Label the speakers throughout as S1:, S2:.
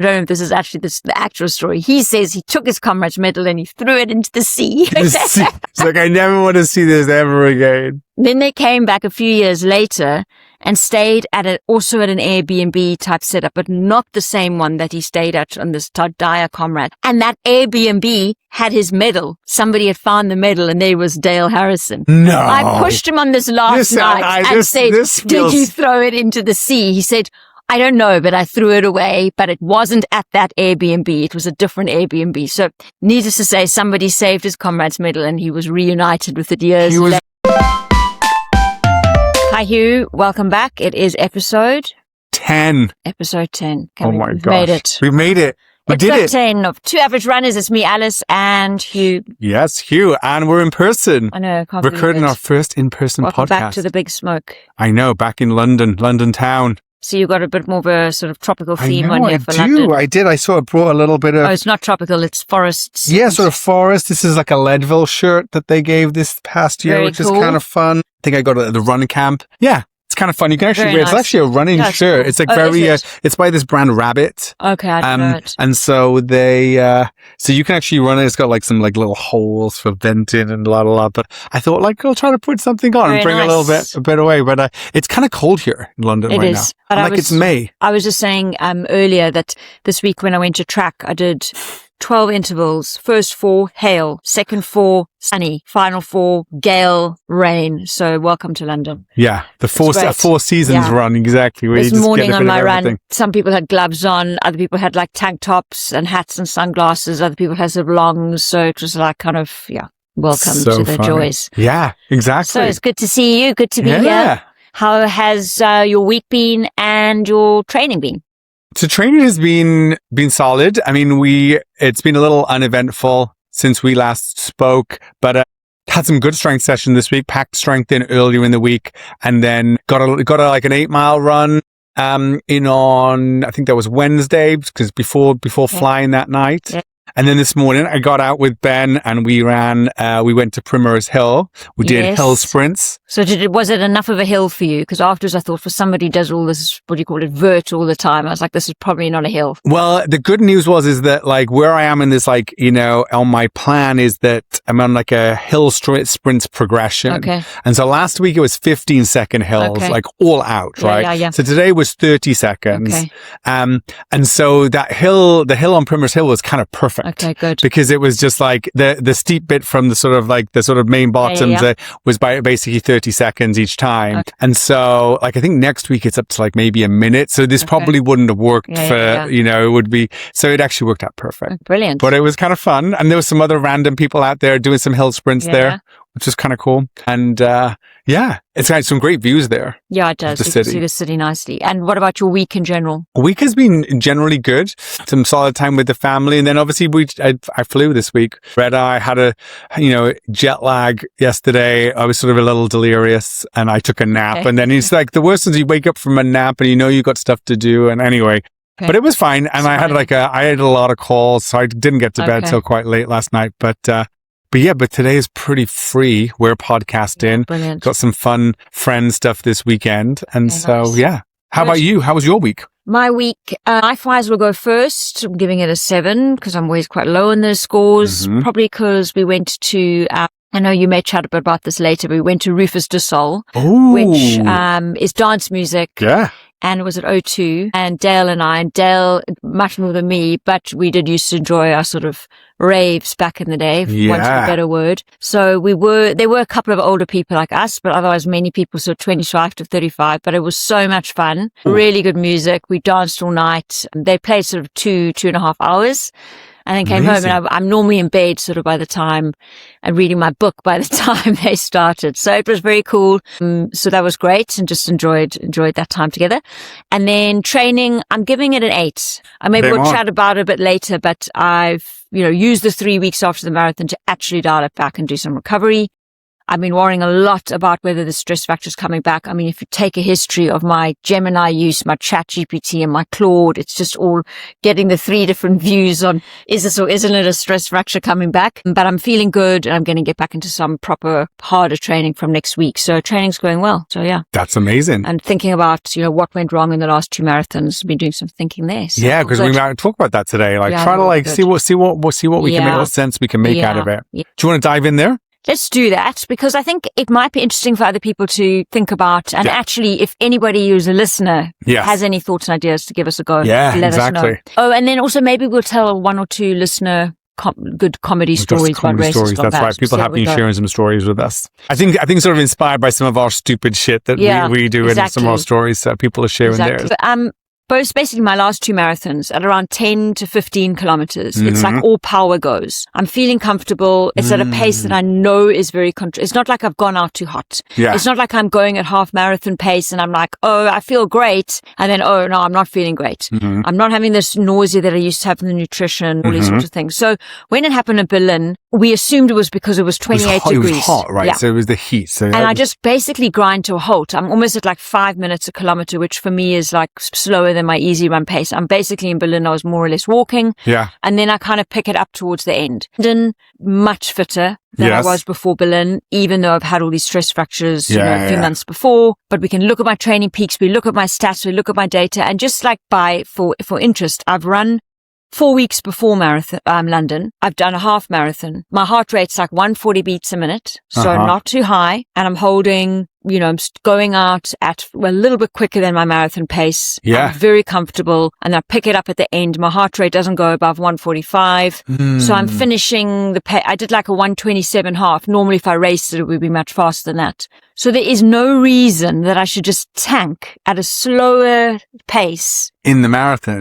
S1: I don't know if this is actually the actual story. He says he took his Comrades medal and he threw it into the sea.
S2: It's like, I never want to see this ever again.
S1: Then they came back a few years later and stayed also at an Airbnb type setup, but not the same one that he stayed at on this Dire Comrade. And that Airbnb had his medal. Somebody had found the medal, and there was Dale Harrison.
S2: No.
S1: I pushed him on this last night and said, did you throw it into the sea? He said, I don't know, but I threw it away, but it wasn't at that Airbnb. It was a different Airbnb. So needless to say, somebody saved his Comrades medal and he was reunited with it years later. Hi, Hugh. Welcome back. It is episode
S2: 10.
S1: Episode 10.
S2: Oh my gosh.
S1: Made it.
S2: We made it. We did
S1: Episode
S2: it.
S1: 10 of Two Average Runners. It's me, Alice, and Hugh.
S2: Yes, Hugh. And we're in person.
S1: I know. Can't
S2: Recording
S1: believe it.
S2: our first in-person
S1: Welcome
S2: podcast.
S1: back to the big smoke.
S2: I know. Back in London town.
S1: So you got a bit more of a sort of tropical theme
S2: I know,
S1: on here for London.
S2: I did. I sort of brought a little bit of...
S1: Oh, it's not tropical. It's forests.
S2: Yeah, sort of forest. This is like a Leadville shirt that they gave this past year,
S1: Very
S2: which
S1: cool.
S2: is kind of fun. I think I got it at the run camp. Yeah. It's kind of fun. You can actually
S1: Very
S2: wear it. It's
S1: nice.
S2: actually a running
S1: That's
S2: shirt.
S1: cool.
S2: It's like
S1: Is it?
S2: it's by this brand Rabbit.
S1: Okay, I don't know it.
S2: And so so you can actually run it. It's got like some like little holes for venting and blah. But I thought like, I'll try to put something on and
S1: Very
S2: bring
S1: nice.
S2: a bit away. But it's kind of cold here in London
S1: It
S2: right
S1: is.
S2: now.
S1: But
S2: It's May.
S1: I was just saying earlier that this week when I went to track, I did 12 intervals. First 4, hail. Second 4, sunny. Final 4, gale, rain. So welcome to London.
S2: Yeah. The four seasons
S1: Yeah.
S2: run. Exactly. Where
S1: This
S2: you just
S1: morning
S2: get a
S1: on
S2: bit
S1: my
S2: of
S1: run,
S2: everything.
S1: some people had gloves on. Other people had like tank tops and hats and sunglasses. Other people had sort of longs. So it was like kind of, welcome
S2: So
S1: to the
S2: funny.
S1: joys.
S2: Yeah, exactly.
S1: So it's good to see you. Good to be here. How has your week been and your training been?
S2: So training has been solid. I mean, it's been a little uneventful since we last spoke, but had some good strength session this week, packed strength in earlier in the week, and then got like an 8-mile run in on, I think that was Wednesday, because before flying that night. Yeah. And then this morning I got out with Ben and we went to Primrose Hill. We did hill sprints.
S1: So was it enough of a hill for you? Because afterwards I thought for somebody who does all this, what do you call it, vert all the time, I was like, this is probably not a hill.
S2: Well, the good news is that like where I am in this, like, on my plan is that I'm on like a hill sprints progression.
S1: Okay.
S2: And so last week it was 15-second hills, like all out, right?
S1: Yeah.
S2: So today was 30 seconds.
S1: Okay.
S2: And so the hill on Primrose Hill was kind of perfect.
S1: Okay, good.
S2: Because it was just like the steep bit from the sort of main bottoms was by basically 30 seconds each time. Okay. And so like I think next week it's up to like maybe a minute. So this probably wouldn't have worked it would be, so it actually worked out perfect.
S1: Oh, brilliant.
S2: But it was kind of fun. And there was some other random people out there doing some hill sprints there, which is kind of cool. And it's got some great views there.
S1: Yeah, it does. You can see the city nicely. And what about your week in general?
S2: Week has been generally good. Some solid time with the family. And then obviously I flew this week. I had a, jet lag yesterday. I was sort of a little delirious and I took a nap. Okay. And then it's like the worst is you wake up from a nap and you got stuff to do. And anyway, but it was fine. And I had I had a lot of calls. So I didn't get to bed till quite late last night. But today is pretty free. We're podcasting.
S1: Brilliant.
S2: Got some fun friend stuff this weekend. And nice. How about you? How was your week?
S1: My week, IFYs will go first. I'm giving it a 7 because I'm always quite low in those scores. Mm-hmm. Probably because we went to, I know you may chat a bit about this later, but we went to Rufus du Sol, which is dance music.
S2: Yeah.
S1: And it was at O2 and Dale much more than me, but we did used to enjoy our sort of raves back in the day, for want of a better word. So there were a couple of older people like us, but otherwise many people sort of 25 to 35, but it was so much fun. Ooh. Really good music. We danced all night. They played sort of 2.5 hours. And then came home and I'm normally in bed sort of by the time and reading my book by the time they started. So it was very cool. So that was great and just enjoyed that time together. And then training, I'm giving it an 8. Maybe we'll chat about it a bit later, but I've, used the 3 weeks after the marathon to actually dial it back and do some recovery. I've been worrying a lot about whether the stress fracture is coming back. I mean, if you take a history of my Gemini use, my Chat GPT and my Claude, it's just all getting the 3 different views on is this or isn't it a stress fracture coming back? But I'm feeling good and I'm going to get back into some proper harder training from next week. So training's going well. So yeah.
S2: That's amazing.
S1: And thinking about, what went wrong in the last 2 marathons, been doing some thinking there. So
S2: yeah, because we might talk about that today. Like try to see what we can make, what sense we can make out of it. Yeah. Do you want to dive in there?
S1: Let's do that, because I think it might be interesting for other people to think about. And actually, if anybody who's a listener has any thoughts and ideas, to give us a go.
S2: Yeah,
S1: let
S2: exactly.
S1: us know. Oh, and then also maybe we'll tell 1 or 2 listener good comedy stories about races.
S2: That's right. People have been sharing some stories with us. I think sort of inspired by some of our stupid shit that we do in some of our stories. People are sharing theirs.
S1: Both basically my last 2 marathons at around 10 to 15 kilometers. It's like all power goes. I'm feeling comfortable. It's at a pace that I know is very it's not like I've gone out too hot.
S2: Yeah.
S1: It's not like I'm going at half marathon pace and I'm like, oh, I feel great. And then, oh no, I'm not feeling great. I'm not having this nausea that I used to have from the nutrition, all these sorts of things. So when it happened in Berlin, we assumed it was because it was 28 degrees.
S2: It was hot, right? Yeah. So it was the heat.
S1: And I just basically grind to a halt. I'm almost at like 5 minutes a kilometer, which for me is like slower than my easy run pace. I'm basically in Berlin. I was more or less walking.
S2: Yeah.
S1: And then I kind of pick it up towards the end. London, much fitter than I was before Berlin, even though I've had all these stress fractures a few months before. But we can look at my training peaks. We look at my stats. We look at my data. And just like for interest, I've run 4 weeks before London. I've done a half marathon. My heart rate's like 140 beats a minute. So not too high. And I'm holding, I'm going out at a little bit quicker than my marathon pace.
S2: Yeah.
S1: I'm very comfortable. And I pick it up at the end. My heart rate doesn't go above 145. So I'm finishing the pace. I did like a 127 half. Normally if I raced it would be much faster than that. So there is no reason that I should just tank at a slower pace.
S2: In the marathon.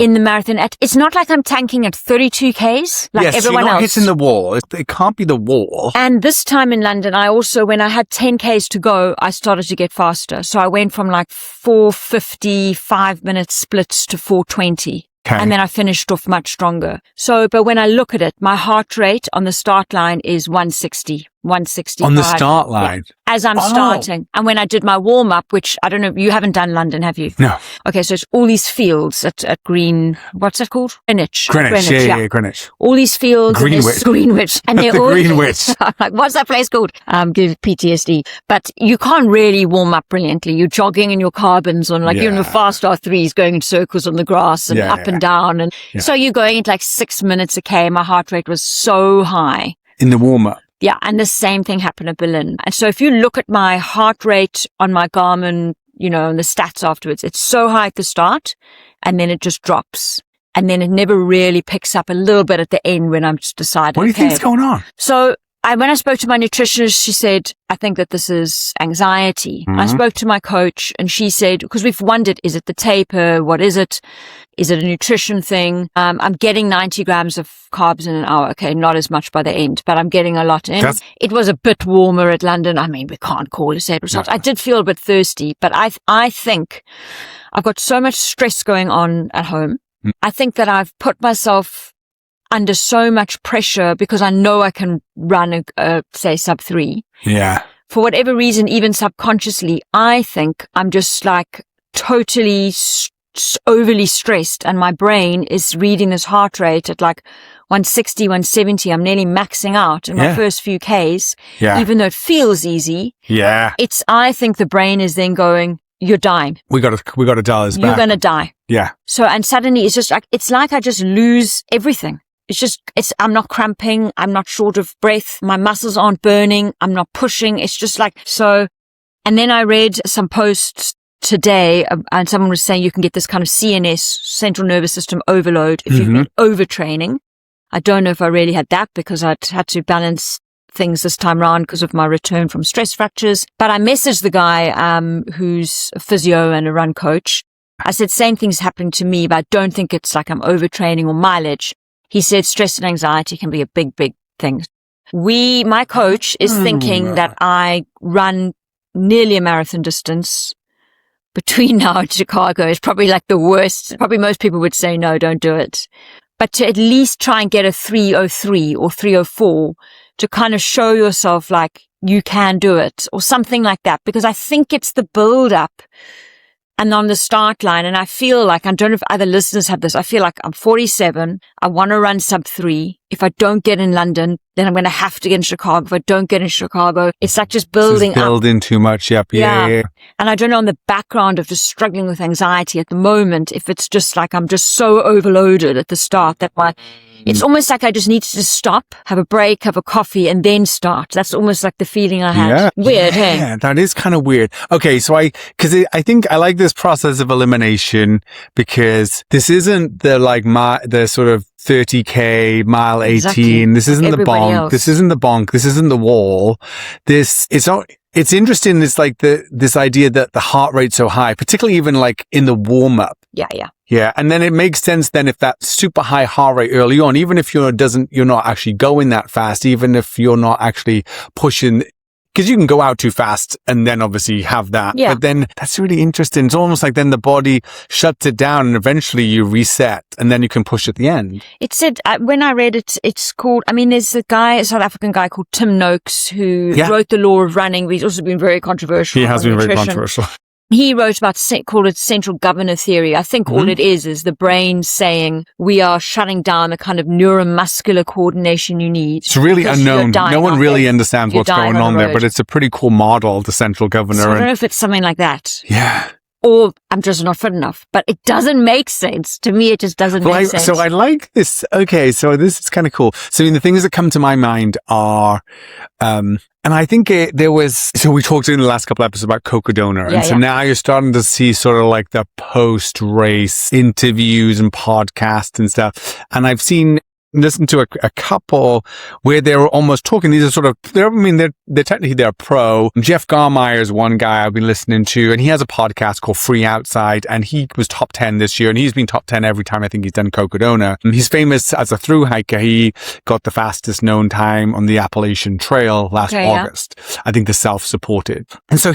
S1: It's not like I'm tanking at 32 Ks like everyone
S2: you're not
S1: else.
S2: Hitting the wall. It can't be the wall.
S1: And this time in London, I also, when I had 10 Ks to go, I started to get faster. So I went from like 4:50 5-minute splits to 4:20. Okay. And then I finished off much stronger. But when I look at it, my heart rate on the start line is 160. 165.
S2: On the start line?
S1: Yeah, as I'm starting. And when I did my warm-up, which I don't know, you haven't done London, have you?
S2: No.
S1: Okay, so it's all these fields at Green, what's it called? Greenwich.
S2: Yeah, Greenwich.
S1: All these fields. Greenwich. And they're all
S2: Greenwich.
S1: I'm like, what's that place called? Give PTSD. But you can't really warm up brilliantly. You're jogging in your carbons on you're in your fast R3s going in circles on the grass and up and down. And so you're going at like 6 minutes a K. My heart rate was so high.
S2: In the warm-up.
S1: Yeah, and the same thing happened at Berlin. And so if you look at my heart rate on my Garmin, and the stats afterwards, it's so high at the start and then it just drops. And then it never really picks up a little bit at the end when I'm just deciding.
S2: What do you think's going on?
S1: So when I spoke to my nutritionist, she said, I think that this is anxiety. I spoke to my coach and she said, because we've wondered, is it the taper? What is it? Is it a nutrition thing? I'm getting 90 grams of carbs in an hour. Okay, not as much by the end, but I'm getting a lot in. It was a bit warmer at London. I mean, we can't call it a result. I did feel a bit thirsty, but I think I've got so much stress going on at home. I think that I've put myself under so much pressure because I know I can run say sub 3.
S2: Yeah.
S1: For whatever reason, even subconsciously, I think I'm just like totally overly stressed and my brain is reading this heart rate at like 160, 170. I'm nearly maxing out in my first few Ks. Yeah. Even though it feels easy.
S2: Yeah.
S1: I think the brain is then going, you're dying.
S2: We got to dial this back.
S1: You're going to die.
S2: Yeah.
S1: So, and suddenly it's like I just lose everything. I'm not cramping. I'm not short of breath. My muscles aren't burning. I'm not pushing. It's just like, so, and then I read some posts today and someone was saying you can get this kind of CNS, central nervous system overload if you've been overtraining. I don't know if I really had that because I'd had to balance things this time around because of my return from stress fractures. But I messaged the guy, who's a physio and a run coach. I said, same thing's happening to me, but I don't think it's like I'm overtraining or mileage. He said stress and anxiety can be a big, big thing. My coach is thinking that I run nearly a marathon distance between now and Chicago is probably like the worst. Probably most people would say, no, don't do it. But to at least try and get a 3:03 or 3:04 to kind of show yourself like you can do it or something like that, because I think it's the build up and on the start line. And I feel like, I don't know if other listeners have this, I feel like I'm 47. I want to run sub 3. If I don't get in London, then I'm going to have to get in Chicago. If I don't get in Chicago, it's like just building up.
S2: Building too much. Yep. Yeah.
S1: And I don't know, on the background of just struggling with anxiety at the moment, if it's just like I'm just so overloaded at the start that it's almost like I just need to just stop, have a break, have a coffee, and then start. That's almost like the feeling I had.
S2: Yeah.
S1: Weird, hey?
S2: Yeah, that is kind of weird. Okay, so I think I like this process of elimination, because this isn't the sort of 30K mile 18.
S1: Exactly.
S2: This isn't
S1: Everybody
S2: the bonk.
S1: else.
S2: This isn't the bonk. This isn't the wall. It's interesting. It's like this idea that the heart rate's so high, particularly even like in the warm up.
S1: Yeah.
S2: And then it makes sense then if that super high heart rate early on, even if you're not actually going that fast, even if you're not actually pushing, because you can go out too fast and then obviously have that.
S1: Yeah.
S2: But then that's really interesting. It's almost like then the body shuts it down and eventually you reset and then you can push at the end.
S1: It said, when I read it, it's called, there's a South African guy called Tim Noakes who wrote The Law of Running, but he's also been very controversial.
S2: He has been
S1: nutrition.
S2: very controversial.
S1: He wrote about, called it central governor theory. I think all it is the brain saying we are shutting down the kind of neuromuscular coordination you need.
S2: It's really unknown. No one really understands what's going on there, but it's a pretty cool model, the central governor.
S1: So I don't know if it's something like that.
S2: Yeah.
S1: Or I'm just not fit enough, but it doesn't make sense. To me, it just doesn't make sense.
S2: So I like this. Okay. So this is kind of cool. So the things that come to my mind are, and I think so we talked in the last couple of episodes about Cocodona. And so now you're starting to see sort of like the post-race interviews and podcasts and stuff. And I've listened to a couple where they were almost talking. These are sort of, they're technically they're pro. Jeff Garmire is one guy I've been listening to, and he has a podcast called Free Outside, and he was top 10 this year, and he's been top 10 every time I think he's done Cocodona. And he's famous as a thru hiker. He got the fastest known time on the Appalachian Trail last August. I think the self-supported. And so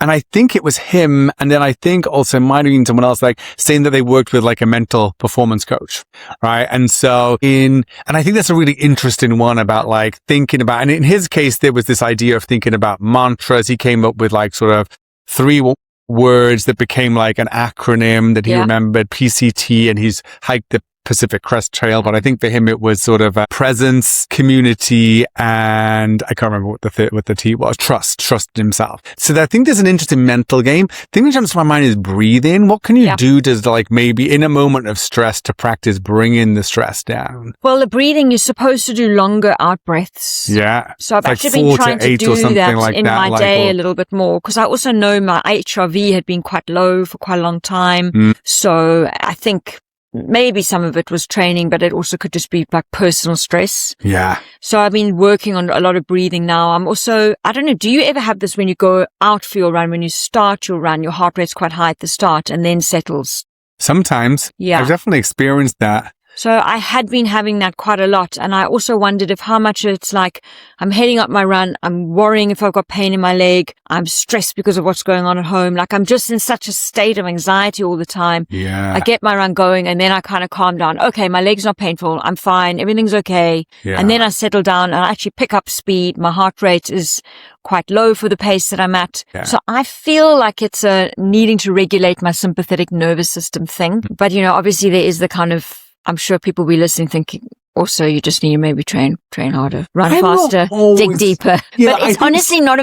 S2: and I think it was him, and then I think also it might have been someone else, like saying that they worked with like a mental performance coach, right? And so and I think that's a really interesting one about like thinking about, and in his case, there was this idea of thinking about mantras. He came up with like sort of 3 words that became like an acronym that he remembered, PCT, and he's hiked the Pacific Crest Trail, but I think for him it was sort of presence, community, and I can't remember what the T was. Trust in himself. So I think there's an interesting mental game. The thing that comes to my mind is breathing. What can you do to like maybe in a moment of stress to practice bringing the stress down?
S1: Well, the breathing, you're supposed to do longer out breaths.
S2: Yeah.
S1: So I've actually been trying to do that
S2: like
S1: in my day a little bit more, because I also know my HRV had been quite low for quite a long time. So I think maybe some of it was training, but it also could just be like personal stress.
S2: Yeah.
S1: So I've been working on a lot of breathing now. I'm also, I don't know, do you ever have this when you go out for your run, when you start your run, your heart rate's quite high at the start and then settles?
S2: Sometimes. Yeah. I've definitely experienced that.
S1: So I had been having that quite a lot. And I also wondered if how much it's like I'm heading up my run. I'm worrying if I've got pain in my leg. I'm stressed because of what's going on at home. Like I'm just in such a state of anxiety all the time.
S2: Yeah.
S1: I get my run going and then I kind of calm down. Okay, my leg's not painful. I'm fine. Everything's okay. Yeah. And then I settle down and I actually pick up speed. My heart rate is quite low for the pace that I'm at. Yeah. So I feel like it's a needing to regulate my sympathetic nervous system thing. But, obviously there is the kind of, I'm sure people will be listening thinking, also, you just need to maybe train harder, run faster, dig deeper. Yeah, but it's honestly not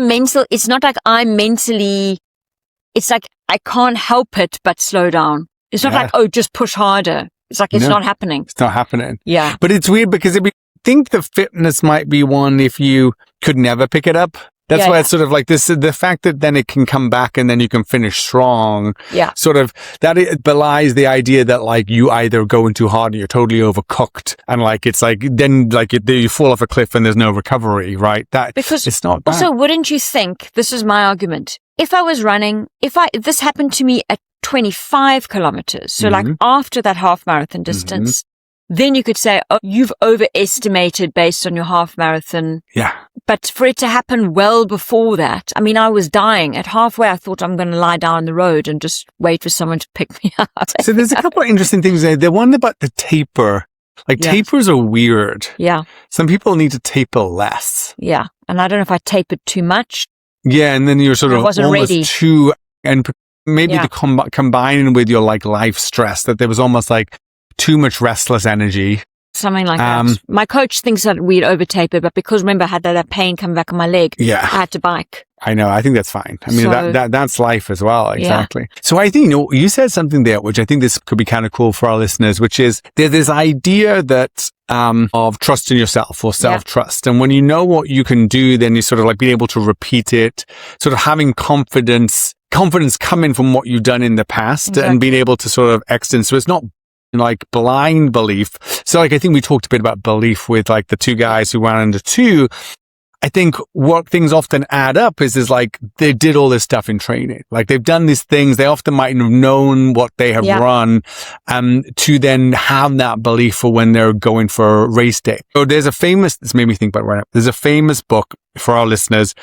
S1: it's not like I'm mentally, it's like I can't help it but slow down. It's not like, just push harder. It's like, it's not happening.
S2: It's not happening.
S1: Yeah.
S2: But it's weird because I think the fitness might be one if you could never pick it up. That's why it's sort of like this, the fact that then it can come back and then you can finish strong. Yeah. Sort of, that it belies the idea that like you either going too hard and you're totally overcooked and like, it's like, then like you fall off a cliff and there's no recovery, right? Because it's not bad.
S1: Also, wouldn't you think, this is my argument, if I was running, this happened to me at 25 kilometers. So like after that half marathon distance, then you could say, you've overestimated based on your half marathon.
S2: Yeah.
S1: But for it to happen well before that, I was dying. At halfway, I thought I'm going to lie down the road and just wait for someone to pick me up.
S2: So there's a couple of interesting things there. The one about the taper. Like tapers are weird.
S1: Yeah.
S2: Some people need to taper less.
S1: Yeah. And I don't know if I tapered too much.
S2: Yeah. And then you're sort of almost
S1: ready.
S2: too, and maybe to combining with your like life stress, that there was almost like too much restless energy.
S1: Something like that. My coach thinks that we'd over taper, but because remember I had that pain coming back on my leg, I had to bike.
S2: I know. I think that's fine. I mean, that's life as well. Exactly. Yeah. So I think, you said something there, which I think this could be kind of cool for our listeners, which is there's this idea that, of trust in yourself or self-trust. And when you know what you can do, then you sort of like being able to repeat it, sort of having confidence coming from what you've done in the past and being able to sort of extend. So it's not like blind belief. So like, I think we talked a bit about belief with like the two guys who went under 2. I think what things often add up is like they did all this stuff in training. Like they've done these things. They often might have known what they have run, to then have that belief for when they're going for race day. So this made me think about it right now. There's a famous book for our listeners,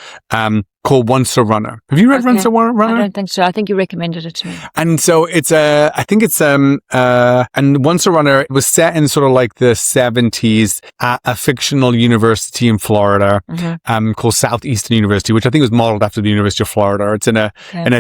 S2: called Once a Runner. Have you read Once a Runner?
S1: I don't think so. I think you recommended it to me.
S2: And so and Once a Runner, it was set in sort of like the 70s at a fictional university in Florida, called Southeastern University, which I think was modeled after the University of Florida. It's in a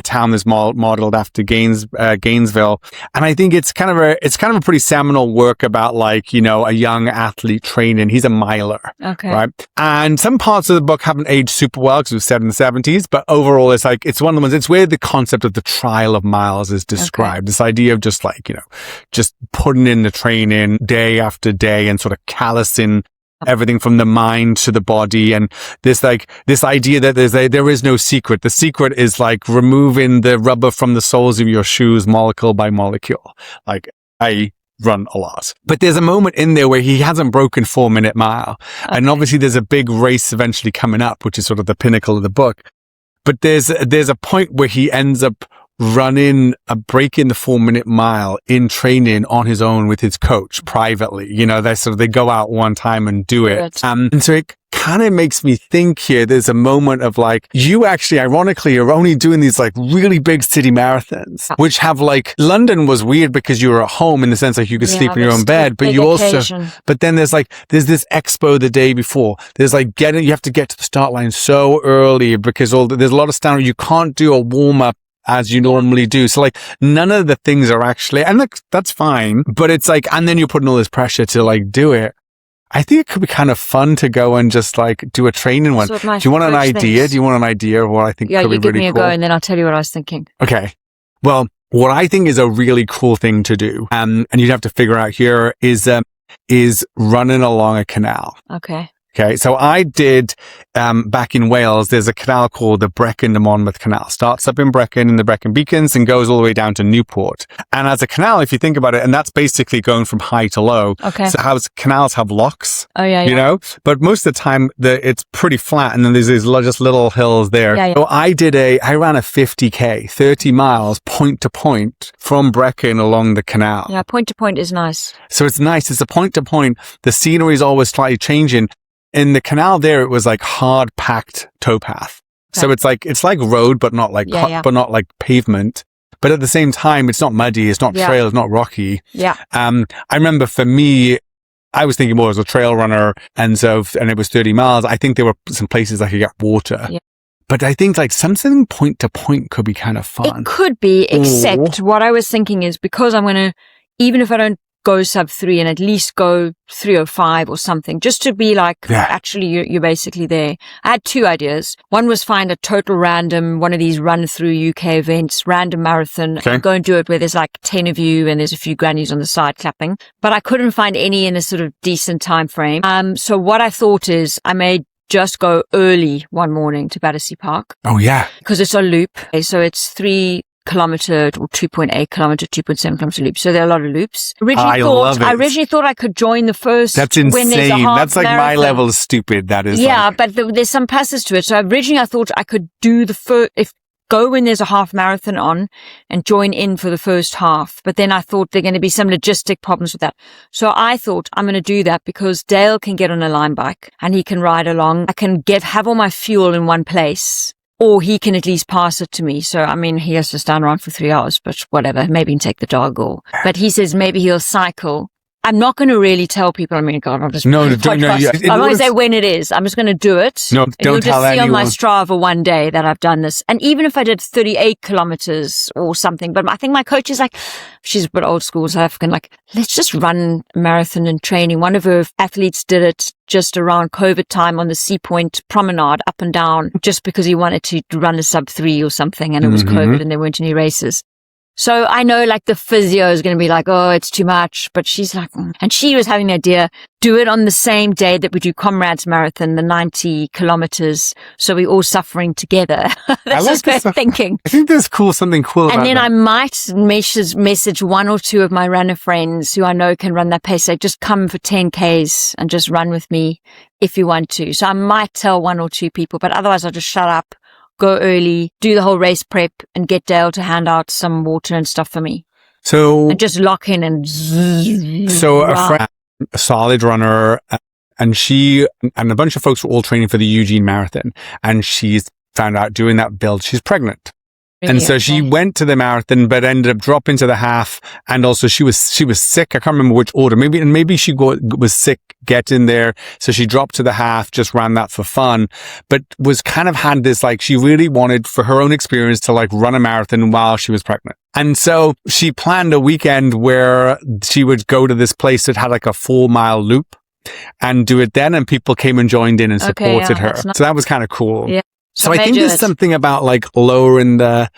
S2: town that's modeled after Gainesville. And I think it's kind of a pretty seminal work about like, a young athlete training. He's a miler. Okay. Right. And some parts of the book haven't aged super well because it was set in the 70s. But overall, it's one of the ones, it's where the concept of the trial of miles is described. Okay. This idea of just like, just putting in the training day after day and sort of callousing everything from the mind to the body. And this idea that there is no secret. The secret is like removing the rubber from the soles of your shoes molecule by molecule. Like I run a lot. But there's a moment in there where he hasn't broken 4-minute mile. Okay. And obviously there's a big race eventually coming up, which is sort of the pinnacle of the book. But there's a point where he ends up breaking the 4-minute mile in training on his own with his coach privately. They go out one time and do it. And so it kind of makes me think here, there's a moment of like, you actually, ironically, are only doing these like really big city marathons, which have like, London was weird because you were at home in the sense like you could sleep in your own bed, but but then there's this expo the day before. There's like you have to get to the start line so early because there's a lot of standard. You can't do a warm up as you normally do. So like none of the things are actually, and that's fine, but it's like, and then you're putting all this pressure to like do it. I think it could be kind of fun to go and just like do a training one. Do you want an idea? Do you want an idea of what I think could be really cool? Yeah, you give me a go and then I'll tell you what I was thinking. Okay. Well, what I think is a really cool thing to do, and you'd have to figure out here is running along a canal. Okay. Okay, so I did, back in Wales, there's a canal called the Brecon to Monmouth Canal. Starts up in Brecon in the Brecon Beacons and goes all the way down to Newport. And as a canal, if you think about it, and that's basically going from high to low. Okay. So canals have locks. Oh, yeah. But most of the time, it's pretty flat and then there's these just little hills there. Yeah. So I ran a 50K, 30 miles, point to point from Brecon along the canal. Yeah, point to point is nice. So it's nice. It's a point to point. The scenery is always slightly changing. In the canal there, it was like hard packed towpath. Okay. So it's like road, but not like, but not like pavement. But at the same time, it's not muddy. It's not trail. It's not rocky. Yeah. I remember for me, I was thinking more as a trail runner. And it was 30 miles. I think there were some places I could get water. Yeah. But I think like something point to point could be kind of fun. It could be, except what I was thinking is because I'm going to, even if I don't go sub 3 and at least go 3:05 or something, just to be like, actually, you're basically there. I had 2 ideas. One was find a total random, one of these run through UK events, random marathon, and go and do it where there's like 10 of you and there's a few grannies on the side clapping. But I couldn't find any in a sort of decent time frame. So what I thought is I may just go early one morning to Battersea Park. Oh yeah. Because it's a loop. Okay, so it's 3 kilometer or 2.8 kilometer, 2.7 kilometer loop. So there are a lot of loops. I originally thought I could join the first. That's insane. When there's a half That's like marathon. My level of stupid. That is. Yeah, but there's some passes to it. So originally I thought I could do the first, go when there's a half marathon on and join in for the first half. But then I thought there are going to be some logistic problems with that. So I thought I'm going to do that because Dale can get on a line bike and he can ride along. I can have all my fuel in one place. Or he can at least pass it to me. So, I mean, he has to stand around for 3 hours, but whatever. Maybe he can take the dog but he says maybe he'll cycle.
S1: I'm not going to really tell people. I mean, God, I'm just
S2: no, don't, no. Yeah,
S1: I'm not going to say when it is. I'm just going to do it.
S2: No, don't
S1: you'll
S2: tell
S1: just see
S2: anyone.
S1: on my Strava one day that I've done this. And even if I did 38 kilometers or something, but I think my coach is like, she's a bit old school South African, like, let's just run a marathon in training. One of her athletes did it just around COVID time on the Sea Point promenade up and down, just because he wanted to run a sub-3 or something, and it was COVID and there weren't any races. So I know like the physio is going to be like, oh, it's too much. But she's like, and she was having the idea, do it on the same day that we do Comrades Marathon, the 90 kilometers. So we're all suffering together. That's just her thinking.
S2: I think there's something cool about
S1: that. And then
S2: that.
S1: I might message one or two of my runner friends who I know can run that pace. Say, just come for 10Ks and just run with me if you want to. So I might tell one or two people, but otherwise I'll just shut up. Go early, do the whole race prep, and get Dale to hand out some water and stuff for me.
S2: So,
S1: and just lock in and
S2: so a friend, a solid runner, and she and a bunch of folks were all training for the Eugene Marathon, and she's found out doing that build she's pregnant. And so she went to the marathon, but ended up dropping to the half. And also she was sick. I can't remember which order. Maybe she was sick getting there. So she dropped to the half, just ran that for fun, but was kind of had this, like, she really wanted for her own experience to like run a marathon while she was pregnant. And so she planned a weekend where she would go to this place that had like a 4-mile loop and do it then. And people came and joined in and supported her. So that was kind of cool.
S1: Yeah.
S2: So I think there's something about like lowering the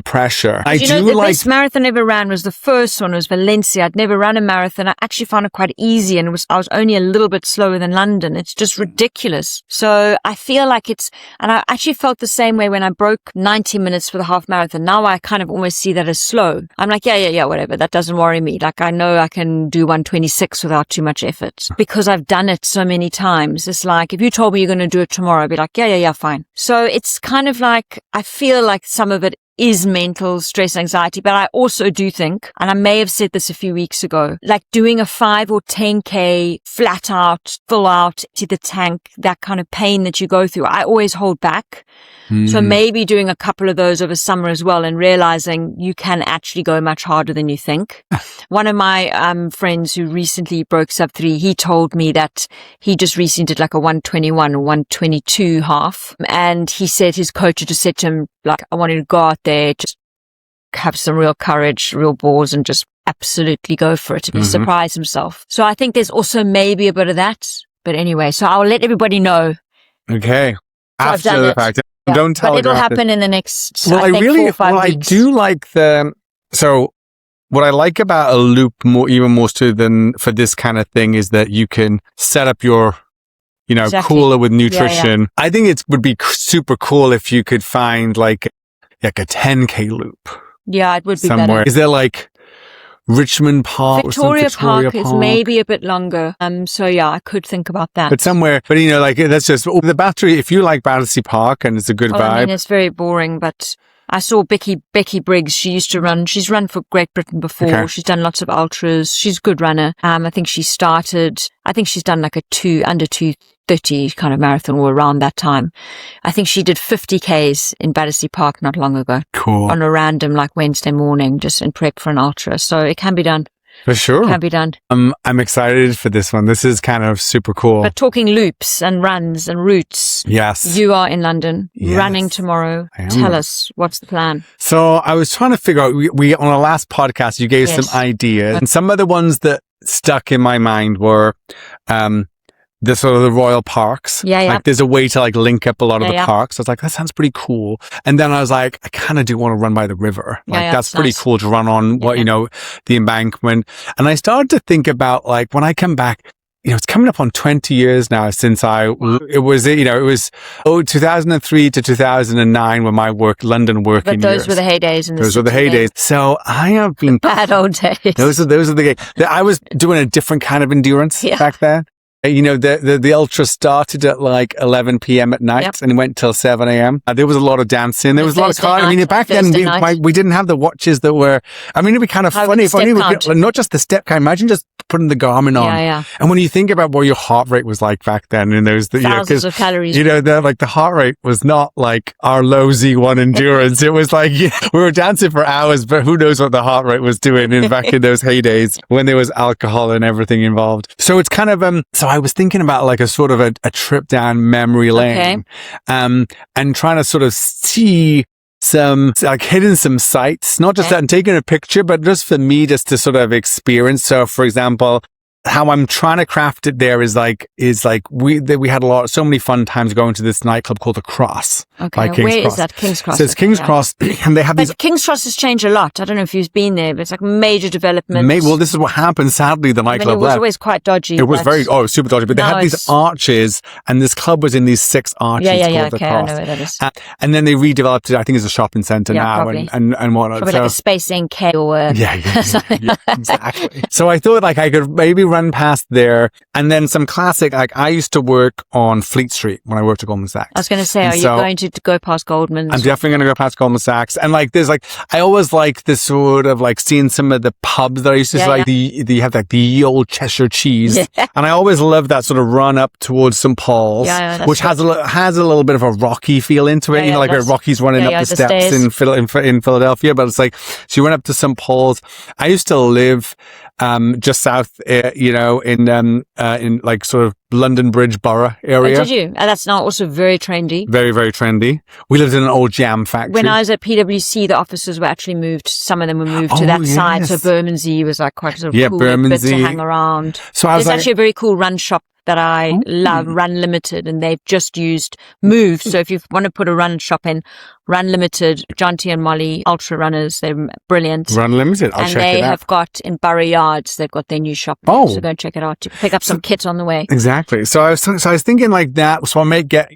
S2: pressure. I do
S1: the
S2: like
S1: best marathon I ever ran was the first one, was Valencia. I'd never run a marathon. I actually found it quite easy, and I was only a little bit slower than London. It's just ridiculous. So I feel like and I actually felt the same way when I broke 90 minutes for the half marathon. Now I kind of almost see that as slow. I'm like, yeah, whatever. That doesn't worry me. Like, I know I can do 126 without too much effort because I've done it so many times. It's like, if you told me you're going to do it tomorrow, I'd be like, yeah, fine. So it's kind of like, I feel like some of it is mental stress, anxiety, but I also do think, and I may have said this a few weeks ago, like doing a 5 or 10K flat out, full out to the tank, that kind of pain that you go through, I always hold back. So maybe doing a couple of those over summer as well, and realizing you can actually go much harder than you think. One of my friends who recently broke sub-3, he told me that he just recently did like a 121 or 122 half. And he said his coach had just said to him, like, I want you to go out there, just have some real courage, real balls, and just absolutely go for it. And surprise himself. So I think there's also maybe a bit of that. But anyway, so I'll let everybody know.
S2: Okay.
S1: So
S2: after the fact.
S1: Yeah.
S2: Don't tell.
S1: But it'll happen in the next,
S2: well,
S1: I think, 4 or 5 weeks.
S2: I do like so what I like about a loop even more so than for this kind of thing is that you can set up your, cooler with nutrition. Yeah. I think it would be super cool if you could find like a 10K loop.
S1: Yeah, it would be
S2: somewhere.
S1: Better.
S2: Is there like Richmond Park
S1: Victoria
S2: or Victoria
S1: Park is maybe a bit longer. So yeah, I could think about that.
S2: But somewhere, like that's just the Battery. If you like Battersea Park and it's a good vibe.
S1: I mean, it's very boring, but I saw Becky Briggs. She's run for Great Britain before. Okay. She's done lots of ultras. She's a good runner. I think she's done like a under 2:30 kind of marathon or around that time. I think she did 50Ks in Battersea Park not long ago.
S2: Cool.
S1: On a random like Wednesday morning, just in prep for an ultra. So it can be done.
S2: For sure.
S1: It can be done.
S2: I'm excited for this one. This is kind of super cool.
S1: But talking loops and runs and routes.
S2: Yes.
S1: You are in London, running tomorrow. Tell us, what's the plan?
S2: So I was trying to figure out, we on our last podcast, you gave some ideas. And some of the ones that stuck in my mind were, the sort of the royal parks.
S1: Yeah.
S2: Like there's a way to like link up a lot of the parks. I was like, that sounds pretty cool. And then I was like, I kind of do want to run by the river. Like that's pretty cool to run on the embankment. And I started to think about like when I come back, it's coming up on 20 years now since it was 2003 to 2009 when my London working years.
S1: But those were the heydays.
S2: Those were the heydays. So I have been
S1: bad old days.
S2: Those are the I was doing a different kind of endurance back then. The ultra started at like 11 p.m. at night and went till 7 a.m. There was a lot of dancing. There was a lot of cars. I mean, back then we didn't have the watches that were, it'd be kind of funny. If only not just the step count. Imagine just putting the Garmin on.
S1: Yeah.
S2: And when you think about what your heart rate was like back then, and those
S1: thousands of calories,
S2: the heart rate was not like our low Z1 endurance. It was like, we were dancing for hours, but who knows what the heart rate was doing back in those heydays when there was alcohol and everything involved. So it's kind of, so I was thinking about like a sort of a trip down memory lane, and trying to sort of see hitting some sites, not just that and taking a picture, but just for me, just to sort of experience. So for example, how I'm trying to craft it there is like we had so many fun times going to this nightclub called The Cross.
S1: Okay, where is that? King's Cross.
S2: So it's King's Cross, and they have these.
S1: King's Cross has changed a lot. I don't know if you've been there, but it's like major development.
S2: Well, this is what happened. Sadly, the nightclub
S1: it was always quite dodgy.
S2: It was super dodgy. But they had these arches, and this club was in these 6 arches.
S1: Yeah.
S2: The
S1: okay,
S2: Cross.
S1: I know where that is.
S2: And then they redeveloped it. I think it's a shopping centre now,
S1: probably.
S2: and whatnot.
S1: Probably like a Space NK or
S2: yeah, exactly. So I thought like I could maybe run past there. And then some classic, like I used to work on Fleet Street when I worked at Goldman Sachs.
S1: I was going to say, are you going to go past Goldman's?
S2: I'm definitely going to go past Goldman Sachs. And like, there's like, I always like this sort of like seeing some of the pubs that I used to like, you have like the old Cheshire cheese. Yeah. And I always love that sort of run up towards St. Paul's, which has a little bit of a Rocky feel into it. Like where Rocky's running up the steps in Philadelphia. But it's like, so you went up to St. Paul's. I used to live just south, in like sort of London Bridge Borough area.
S1: Oh, did you? That's now also very trendy.
S2: Very, very trendy. We lived in an old jam factory.
S1: When I was at PwC, the offices were actually moved. Some of them were moved to that side. So Bermondsey was like quite a sort of cool bit to hang around.
S2: So
S1: there's actually a very cool run shop that I love, Run Limited, and they've just moved. So if you want to put a run shop in, Run Limited, John T and Molly, ultra runners, they're brilliant.
S2: Run Limited, I'll check it out. And they
S1: have got in Borough Yards, they've got their new shop. So go and check it out. You pick up some kit on the way.
S2: Exactly. So I was thinking like that. So I may get,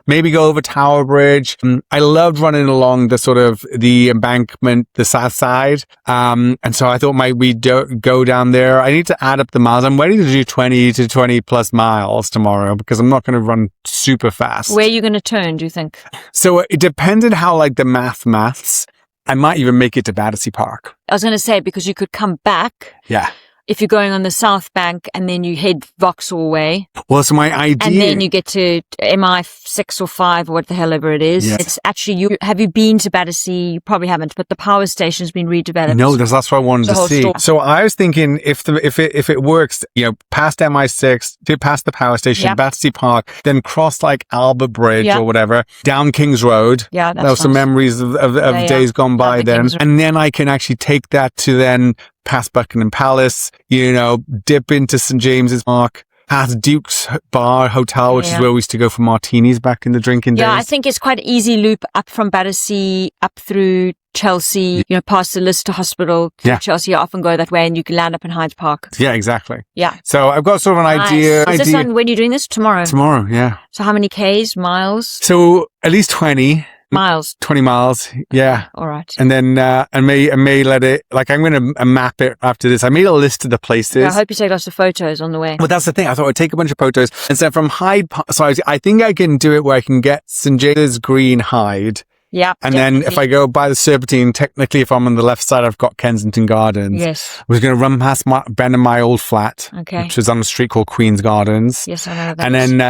S2: maybe go over Tower Bridge. I loved running along the sort of the embankment, the south side. And so I thought maybe we go down there. I need to add up the miles. I'm ready to do 20 plus miles tomorrow because I'm not going to run super fast.
S1: Where are you going to turn, do you think?
S2: So it depended how like the maths. I might even make it to Battersea Park.
S1: I was going to say, because you could come back.
S2: Yeah.
S1: If you're going on the South Bank and then you head Vauxhall way.
S2: Well, so my idea.
S1: And then you get to MI6 or 5 or what the hell ever it is. Yes. It's actually, have you been to Battersea? You probably haven't, but the power station's been redeveloped.
S2: No, that's what I wanted to see. So I was thinking if it works, past MI6, past the power station, Battersea Park, then cross like Albert Bridge or whatever, down King's Road.
S1: Yeah, that's
S2: nice. Some memories of days gone by then. And then I can actually take that to then past Buckingham Palace, dip into St. James's Park, past Duke's Bar Hotel, which is where we used to go for martinis back in the drinking days.
S1: Yeah, I think it's quite an easy loop up from Battersea, up through Chelsea, past the Lister Hospital to Chelsea. I often go that way and you can land up in Hyde Park.
S2: Yeah, exactly.
S1: Yeah.
S2: So I've got sort of an idea.
S1: Is this when you're doing this? Tomorrow?
S2: Tomorrow, yeah.
S1: So how many Ks, miles?
S2: So at least 20.
S1: Miles.
S2: 20 miles. Yeah.
S1: All right.
S2: And then, I may let it, like, I'm going to map it after this. I made a list of the places.
S1: Yeah, I hope you take lots of photos on the way.
S2: Well, that's the thing. I thought I'd take a bunch of photos. And so from Hyde Park, so I think I can do it where I can get St. James's Green Hyde.
S1: Yeah.
S2: And then if I go by the Serpentine, technically if I'm on the left side, I've got Kensington Gardens.
S1: Yes.
S2: I was going to run past Ben and my old flat, which was on a street called Queen's Gardens.
S1: Yes, I know that.
S2: And then,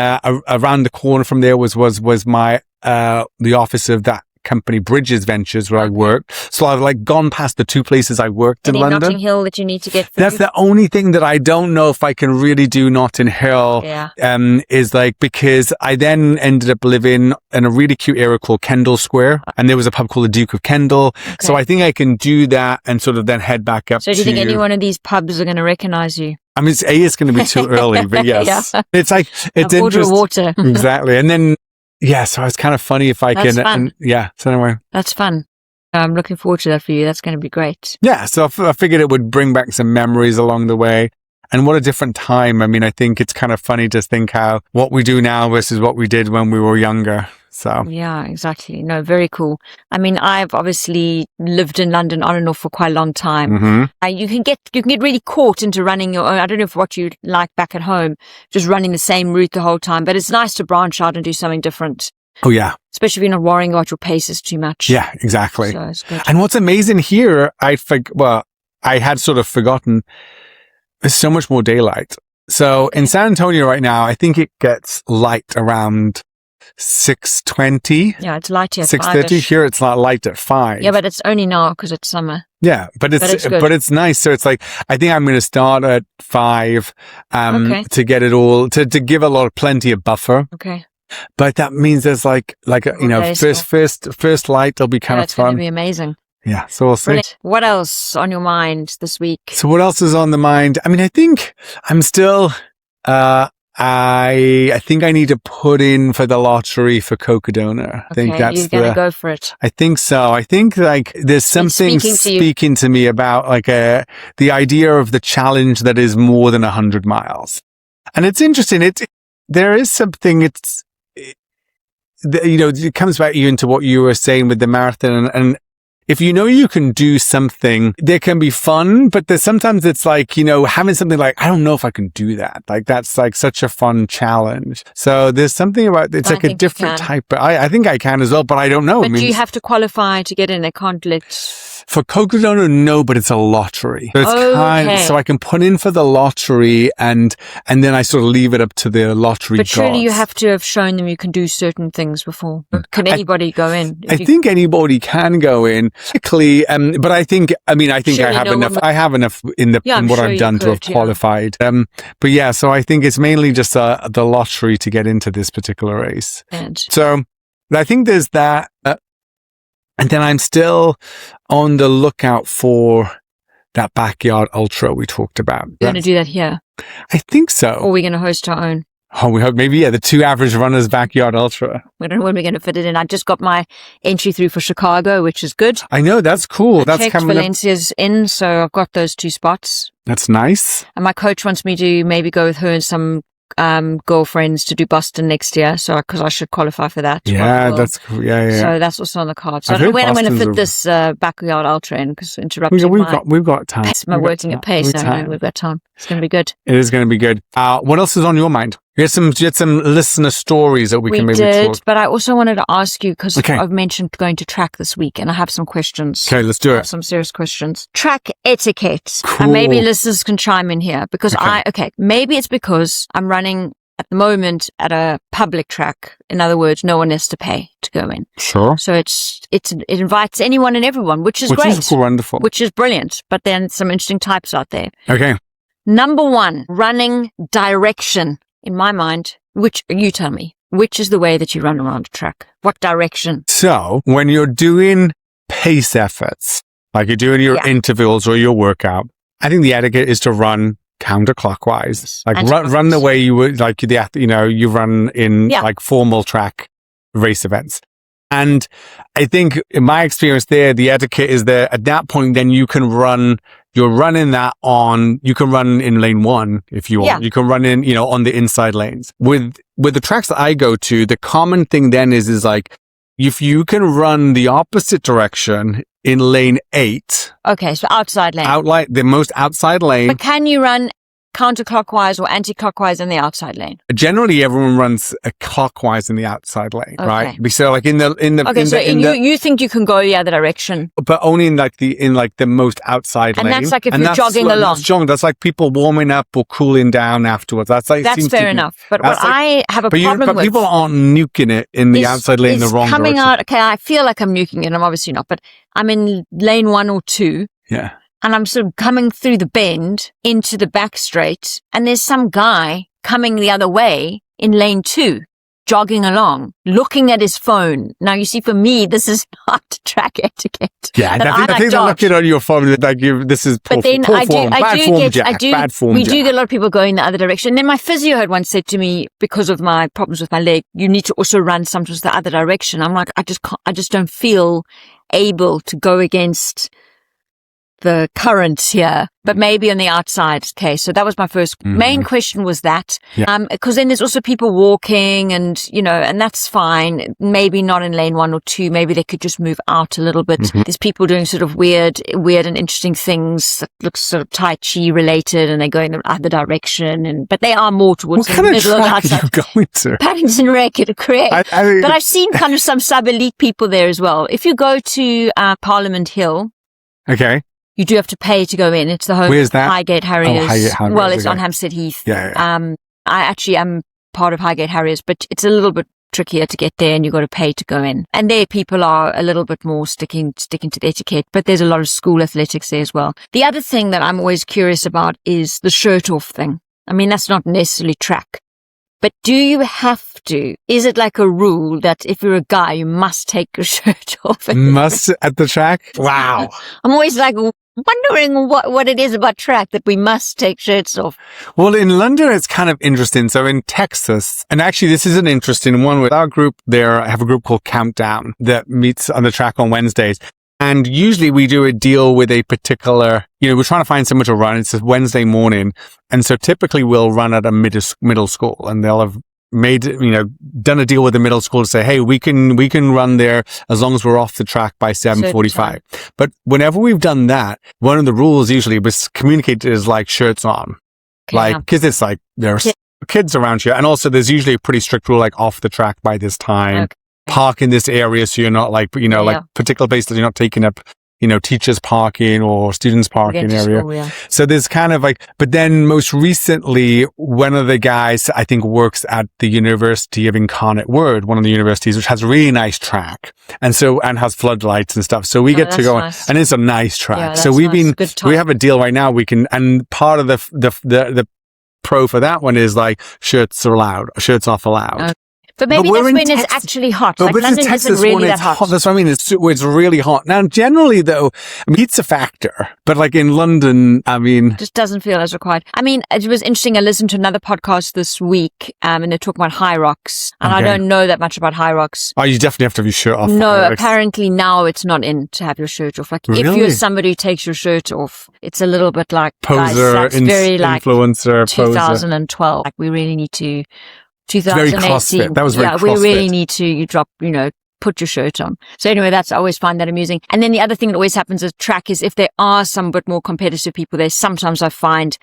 S2: around the corner from there was my, the office of that company Bridges Ventures where I worked. So I've like gone past the 2 places I worked in London.
S1: Notting Hill that you need to get through?
S2: That's the only thing that I don't know if I can really do Notting Hill.
S1: Yeah.
S2: Is like, because I then ended up living in a really cute area called Kendall Square, and there was a pub called the Duke of Kendall. Okay. So I think I can do that and sort of then head back up.
S1: So do you think any one of these pubs are going to recognize you?
S2: I mean, it's going to be too early, but yes. Yeah. It's like, it's interesting.
S1: Water.
S2: Exactly. And then, yeah, so it's kind of funny if I
S1: That's
S2: can.
S1: Fun.
S2: So anyway.
S1: That's fun. I'm looking forward to that for you. That's going to be great.
S2: Yeah, so I figured it would bring back some memories along the way. And what a different time. I mean, I think it's kind of funny to think how what we do now versus what we did when we were younger. So
S1: yeah, exactly. No, very cool. I mean, I've obviously lived in London on and off for quite a long time.
S2: Mm-hmm.
S1: You can get really caught into running your own. I don't know if what you like back at home, just running the same route the whole time. But it's nice to branch out and do something different.
S2: Oh, yeah.
S1: Especially if you're not worrying about your paces too much.
S2: Yeah, exactly.
S1: So it's good.
S2: And what's amazing here, I had sort of forgotten. there's so much more daylight. So in San Antonio right now, I think it gets light around 6:20.
S1: Yeah, it's light here.
S2: 6:30. Here it's not light at 5.
S1: Yeah, but it's only now because it's summer.
S2: Yeah, but it's nice. So it's like, I think I'm going to start at 5, to get it all, to give a lot of plenty of buffer.
S1: Okay.
S2: But that means there's like, first light, it'll be kind of fun.
S1: It's going to be amazing.
S2: Yeah. So we'll see.
S1: Brilliant. What else on your mind this week?
S2: So what else is on the mind? I mean, I think I'm still, I think I need to put in for the lottery for Cocodona. I think that's
S1: you're going to go for it.
S2: I think so. I think like there's something speaking to me about like the idea of the challenge that is more than 100 miles. And it's interesting. There is something, it comes back into what you were saying with the marathon, and if you know you can do something, there can be fun, but sometimes it's like, having something like, I don't know if I can do that. Like that's like such a fun challenge. So there's something about, it's like a different type, but I think I can as well, but I don't know.
S1: But do you have to qualify to get in? They can't let...
S2: For Cocodona, no, but it's a lottery. So it's so I can put in for the lottery and then I sort of leave it up to the lottery gods.
S1: But surely you have to have shown them you can do certain things before. Can anybody go in?
S2: I think anybody can go in. But I think I have enough. I have enough in what I've done to have qualified. But yeah, so I think it's mainly just the lottery to get into this particular race. So I think there's that. And then I'm still on the lookout for that backyard ultra we talked about.
S1: You're going to do that here?
S2: I think so.
S1: Or are we going to host our own?
S2: Oh, we hope maybe, the 2 average runners backyard ultra.
S1: We don't know when we're going to fit it in. I just got my entry through for Chicago, which is good.
S2: I know, that's cool. That's coming
S1: Valencia's in, so I've got those 2 spots.
S2: That's nice.
S1: And my coach wants me to maybe go with her and some girlfriends to do Boston next year, so because I should qualify for that.
S2: Yeah, that's cool. Yeah.
S1: So that's also on the card. So I don't know when I'm going to fit this backyard ultra in, because
S2: we've got time.
S1: That's my working at pace. We've got time. It's going to be good.
S2: It is going to be good. What else is on your mind? You had some listener stories that we can maybe talk.
S1: But I also wanted to ask you, because I've mentioned going to track this week, and I have some questions.
S2: Okay, let's do it.
S1: Some serious questions. Track etiquette. Cool. And maybe listeners can chime in here, because maybe it's because I'm running at the moment at a public track. In other words, no one has to pay to go in.
S2: Sure.
S1: So it invites anyone and everyone, which is great.
S2: Which is wonderful.
S1: Which is brilliant. But then some interesting types out there.
S2: Okay.
S1: Number 1, running direction. In my mind, you tell me, which is the way that you run around a track? What direction? So
S2: when you're doing pace efforts, like you're doing your intervals or your workout, I think the etiquette is to run counterclockwise. Like run the way you would, like you run in like formal track race events. And I think in my experience there, the etiquette is that at that point, then you can run, you can run in lane 1 if you want. Yeah. You can run in, on the inside lanes. With the tracks that I go to, the common thing then is like, if you can run the opposite direction in lane 8.
S1: Okay. So outside lane.
S2: The most outside lane.
S1: But can you run counterclockwise or anti-clockwise in the outside lane?
S2: Generally, everyone runs clockwise in the outside lane, right? So, like
S1: you think you can go the other direction,
S2: but only in the most outside lane.
S1: And that's like if you're jogging along.
S2: That's like people warming up or cooling down afterwards. That's
S1: fair enough. But what I have a problem with,
S2: people aren't nuking it in the outside lane in the wrong direction.
S1: Coming out. Okay, I feel like I'm nuking it. I'm obviously not, but I'm in lane 1 or 2.
S2: Yeah.
S1: And I'm sort of coming through the bend into the back straight, and there's some guy coming the other way in lane 2, jogging along, looking at his phone. Now, you see, for me, this is not track etiquette.
S2: Yeah, I think they're looking on your phone. Like this is poor, bad form.
S1: We do get a lot of people going the other direction. And then my physio had once said to me, because of my problems with my leg, you need to also run sometimes the other direction. I'm like, I just don't feel able to go against the currents here, but maybe on the outside. Okay, so that was my first main question, was that. Because then there's also people walking and, and that's fine. Maybe not in lane 1 or 2. Maybe they could just move out a little bit. There's people doing sort of weird and interesting things that look sort of Tai Chi related, and they go in the other direction. But they are more towards
S2: the middle of outside. What kind of track are you going to?
S1: Paddington Rec, correct. But I've seen kind of some sub-elite people there as well. If you go to Parliament Hill.
S2: Okay.
S1: you do have to pay to go in. It's the home
S2: Where's that?
S1: Highgate Harriers.
S2: Oh, Highgate Harriers,
S1: well, it's
S2: okay.
S1: on Hampstead Heath.
S2: Yeah.
S1: I actually am part of Highgate Harriers, but it's a little bit trickier to get there and you've got to pay to go in. And there people are a little bit more sticking to the etiquette, but there's a lot of school athletics there as well. The other thing that I'm always curious about is the shirt off thing. I mean, that's not necessarily track, but do you have to? Is it like a rule that if you're a guy, you must take your shirt off?
S2: Must at the track? Wow.
S1: I'm always like wondering what it is about track that we must take shirts off.
S2: Well, in London, it's kind of interesting. So in Texas, and actually this is an interesting one with our group there. I have a group called Countdown that meets on the track on Wednesdays. And usually we do a deal with a particular, we're trying to find somewhere to run. It's a Wednesday morning. And so typically we'll run at a middle school and they'll have made, done a deal with the middle school to say, hey, we can run there as long as we're off the track by 7:45. But whenever we've done that, one of the rules usually was communicated is like shirts on.
S1: Okay,
S2: cause it's like there's kids around you. And also there's usually a pretty strict rule, like off the track by this time, park in this area. So you're not like particular places you're not taking up, teachers parking or students parking area.
S1: School,
S2: So there's kind of like, but then most recently, one of the guys I think works at the University of Incarnate Word, one of the universities, which has a really nice track. And has floodlights and stuff. So we get to go, and it's a nice track.
S1: Yeah,
S2: so we have a deal right now. And part of the pro for that one is like shirts off allowed.
S1: Okay. But maybe that's when it's actually hot. Like London isn't really that hot.
S2: That's what I mean. It's really hot. Now, generally, though, heat's a factor. But like in London,
S1: just doesn't feel as required. I mean, it was interesting. I listened to another podcast this week, and they're talking about high rocks. And I don't know that much about high rocks.
S2: Oh, you definitely have to have your shirt off.
S1: No, apparently now it's not in to have your shirt off. Like if you're somebody who takes your shirt off, it's a little bit like
S2: poser,
S1: very like
S2: influencer,
S1: 2012. Like we really need to. 2018.
S2: Very CrossFit. That was very CrossFit.
S1: We really need to put your shirt on. So anyway, I always find that amusing. And then the other thing that always happens at track is if there are some bit more competitive people there, sometimes I find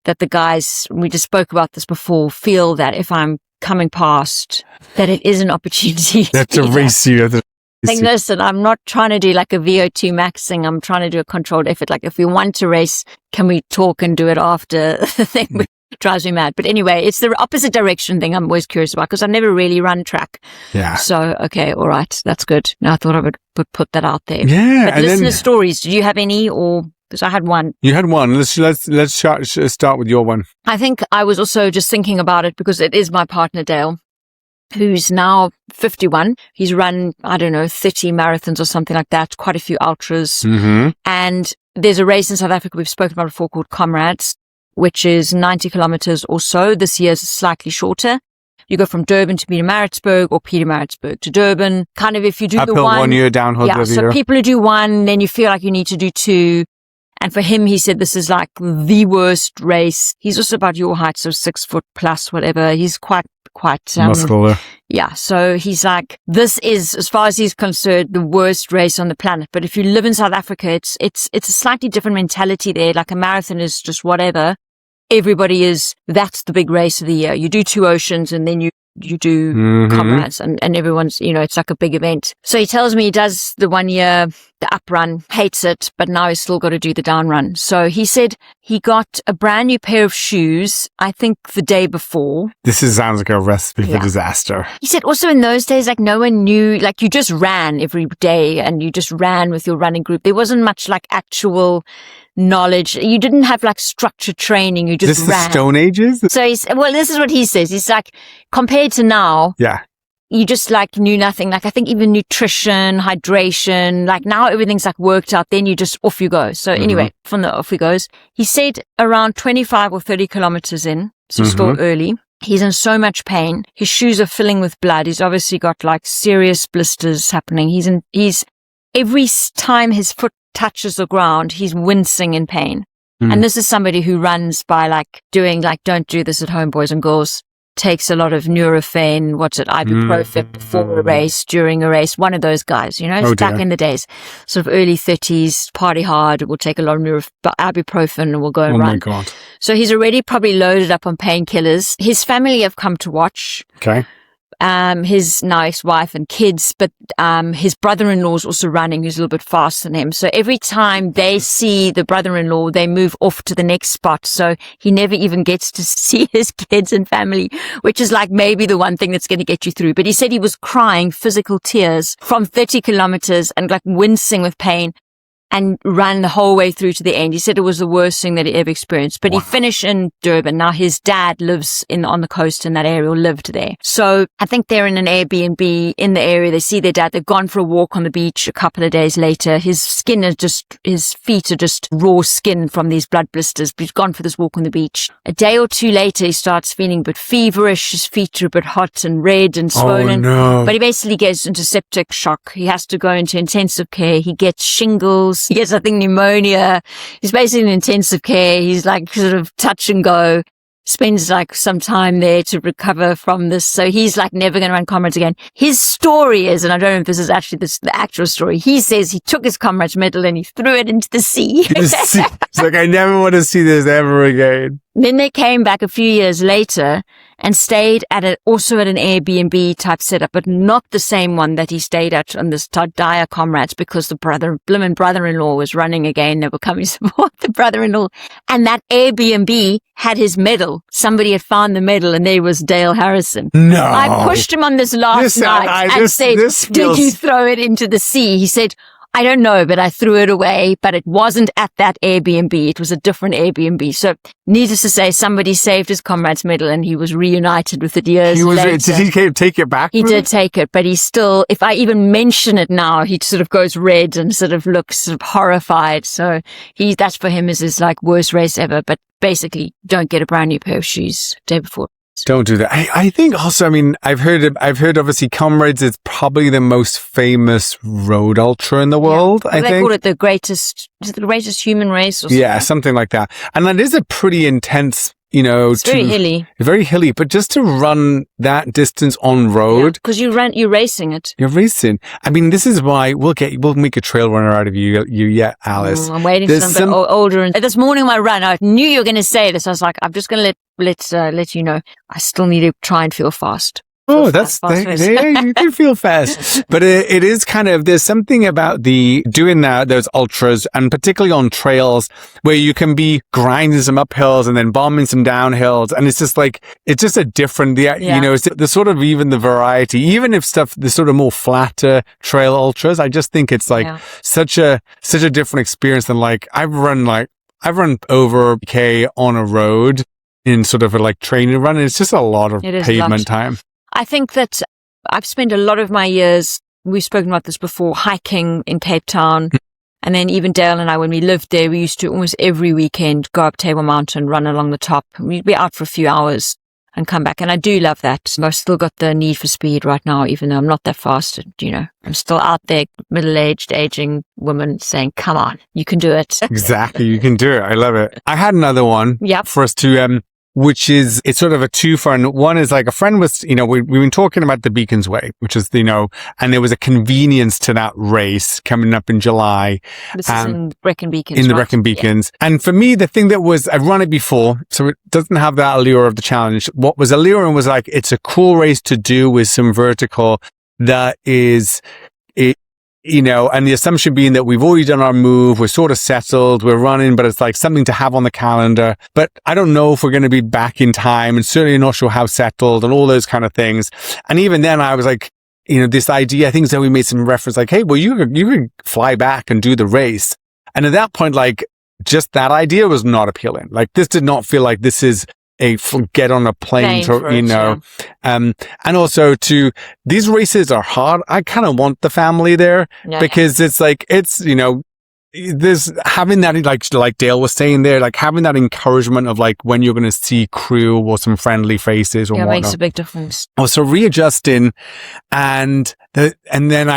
S1: that the guys, we just spoke about this before, feel that if I'm coming past, that it is an opportunity.
S2: That's a race you.
S1: Listen, I'm not trying to do like a VO2 max thing. I'm trying to do a controlled effort. Like if we want to race, can we talk and do it after the thing? Drives me mad. But anyway, it's the opposite direction thing I'm always curious about because I've never really run track.
S2: Yeah.
S1: So, okay, all right. That's good. Now I thought I would put that out there.
S2: Yeah.
S1: But listener stories, did you have any or... Because I had one.
S2: You had one. Let's start with your one.
S1: I think I was also just thinking about it because it is my partner, Dale, who's now 51. He's run, 30 marathons or something like that, quite a few ultras.
S2: Mm-hmm.
S1: And there's a race in South Africa we've spoken about before called Comrades, which is 90 kilometers or so. This year's slightly shorter. You go from Durban to Pietermaritzburg or Pietermaritzburg to Durban. Kind of if you do
S2: uphill
S1: the one
S2: year, downhill the other
S1: so
S2: year.
S1: People who do one, then you feel like you need to do two. And for him, he said this is like the worst race. He's also about your height, so 6 foot plus, whatever. He's quite
S2: muscular.
S1: Yeah. So he's like, this is, as far as he's concerned, the worst race on the planet. But if you live in South Africa, it's a slightly different mentality there. Like a marathon is just whatever. Everybody that's the big race of the year. You do 2 oceans and then you do Comrades and everyone's, it's like a big event. So he tells me he does the 1 year, the up run, hates it, but now he's still got to do the down run. So he said he got a brand new pair of shoes, I think the day before.
S2: Sounds like a recipe for disaster.
S1: He said also in those days, like no one knew, like you just ran every day and you just ran with your running group. There wasn't much like actual knowledge. You didn't have like structured training. You just ran.
S2: The Stone Ages?
S1: So this is what he says. He's like, compared to now, you just like knew nothing. Like I think even nutrition, hydration, like now everything's like worked out. Then you just off you go. So anyway, from the off he goes. He said around 25 or 30 kilometers in, so still early. He's in so much pain. His shoes are filling with blood. He's obviously got like serious blisters happening. He's every time his foot touches the ground, he's wincing in pain. And this is somebody who runs by like doing like, don't do this at home, boys and girls. Takes a lot of Nurofen, ibuprofen before a race, during a race. One of those guys, back in the days, sort of early 30s, party hard, will take a lot of ibuprofen and will go and run.
S2: Oh my God.
S1: So he's already probably loaded up on painkillers. His family have come to watch.
S2: Okay.
S1: his now ex-wife and kids, but his brother-in-law is also running, who's a little bit faster than him. So every time they see the brother-in-law, they move off to the next spot. So he never even gets to see his kids and family, which is like maybe the one thing that's going to get you through. But he said he was crying physical tears from 30 kilometers and like wincing with pain, and ran the whole way through to the end. He said it was the worst thing that he ever experienced. But He finished in Durban. Now his dad lives on the coast in that area, or lived there. So I think they're in an Airbnb in the area. They see their dad. They've gone for a walk on the beach a couple of days later. His feet are just raw skin from these blood blisters. But he's gone for this walk on the beach. A day or two later, he starts feeling a bit feverish. His feet are a bit hot and red and swollen.
S2: Oh, no.
S1: But he basically gets into septic shock. He has to go into intensive care. He gets shingles. He gets, I think, pneumonia. He's basically in intensive care. He's like sort of touch and go. Spends like some time there to recover from this. So he's like never going to run Comrades again. His story is, and I don't know if this is actually the actual story, he says he took his Comrades medal and he threw it into the sea.
S2: It's like, I never want to see this ever again.
S1: Then they came back a few years later and stayed also at an Airbnb type setup, but not the same one that he stayed at on this dire Comrades, because the blimmin' brother-in-law was running again. They were coming to support the brother-in-law. And that Airbnb had his medal. Somebody had found the medal, and there was Dale Harrison.
S2: No.
S1: I pushed him on this last night and said, did you throw it into the sea? He said, I don't know, but I threw it away, but it wasn't at that Airbnb. It was a different Airbnb. So needless to say, somebody saved his Comrades medal and he was reunited with it years later.
S2: Did he take it back?
S1: He did take it, but he's still, if I even mention it now, he sort of goes red and sort of looks sort of horrified. So that's for him is his like worst race ever, but basically don't get a brand new pair of shoes the day before.
S2: Don't do that. I think also, I mean, I've heard obviously Comrades is probably the most famous road ultra in the world.
S1: Yeah.
S2: I think
S1: they call it the greatest human race or something.
S2: Yeah, something like that. And that is a pretty intense,
S1: it's very hilly.
S2: Very hilly, but just to run that distance on road.
S1: Because you're racing it.
S2: You're racing. I mean, this is why we'll make a trail runner out of you yet, Alice.
S1: I'm waiting for something older. And this morning when I ran, I knew you were going to say this. I was like, I'm just going to let you know, I still need to try and feel fast.
S2: Oh, you can feel fast. But it is kind of, there's something about doing those ultras, and particularly on trails where you can be grinding some uphills and then bombing some downhills. And it's just like, it's just a different, it's the sort of even the variety, even if the sort of more flatter trail ultras, I just think it's like such a different experience than like, I've run over K on a road in sort of a like training run. And it's just a lot of pavement time.
S1: I think that I've spent a lot of my years, we've spoken about this before, hiking in Cape Town. And then even Dale and I, when we lived there, we used to almost every weekend go up Table Mountain, run along the top. We'd be out for a few hours and come back. And I do love that. I've still got the need for speed right now, even though I'm not that fast. I'm still out there, middle-aged, aging woman saying, come on, you can do it.
S2: Exactly. You can do it. I love it. I had another one for us to, which is, it's sort of a two-for. One is like a friend was, we've been talking about the Beacons Way, which is, and there was a convenience to that race coming up in July.
S1: This is in Brecon Beacons.
S2: In the Brecon Beacons. Yeah. And for me, the thing that was, I've run it before, so it doesn't have that allure of the challenge. What was alluring was like, it's a cool race to do with some vertical that is, and the assumption being that we've already done our move, we're sort of settled, we're running, but it's like something to have on the calendar. But I don't know if we're going to be back in time, and certainly not sure how settled and all those kind of things. And even then I was like, this idea, I think Zoe made some reference like, hey, well, you could fly back and do the race. And at that point, like, just that idea was not appealing. Like, this did not feel like this is get on a plane to, and also these races are hard. I kind of want the family there because it's like, there's having that, like Dale was saying there, like having that encouragement of like when you're going to see crew or some friendly faces or whatnot.
S1: It makes a big difference.
S2: Also readjusting, and then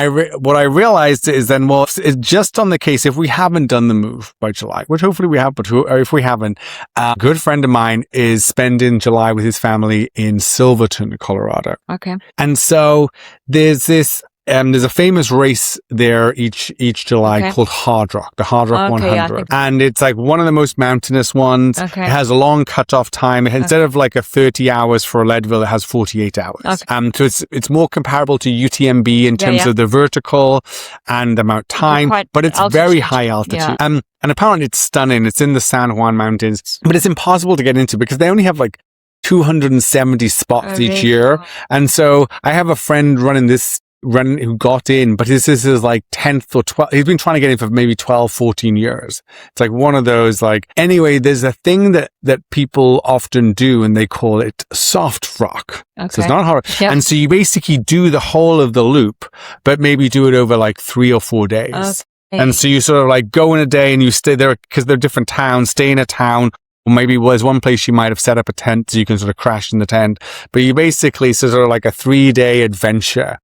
S2: what I realized is then, well, it's just on the case if we haven't done the move by July, which hopefully we have, but if we haven't, a good friend of mine is spending July with his family in Silverton, Colorado.
S1: Okay.
S2: And so there's this, there's a famous race there each July called Hard Rock, the Hard Rock 100. And it's like one of the most mountainous ones. It has a long cutoff time. Instead of like a 30 hours for Leadville, it has 48 hours. So it's more comparable to UTMB in terms of the vertical and the amount of time, but it's very high altitude. And apparently it's stunning. It's in the San Juan Mountains, but it's impossible to get into because they only have like 270 spots each year. And so I have a friend who got in, but this is his like 10th or 12th. He's been trying to get in for maybe 12, 14 years. It's like one of those, like, anyway, there's a thing that people often do and they call it soft rock. So it's not hard. And so you basically do the whole of the loop, but maybe do it over like 3 or 4 days. And so you sort of like go in a day and you stay there because they're different towns, stay in a town. Or maybe there's one place you might have set up a tent so you can sort of crash in the tent, but you basically sort of like a 3-day adventure.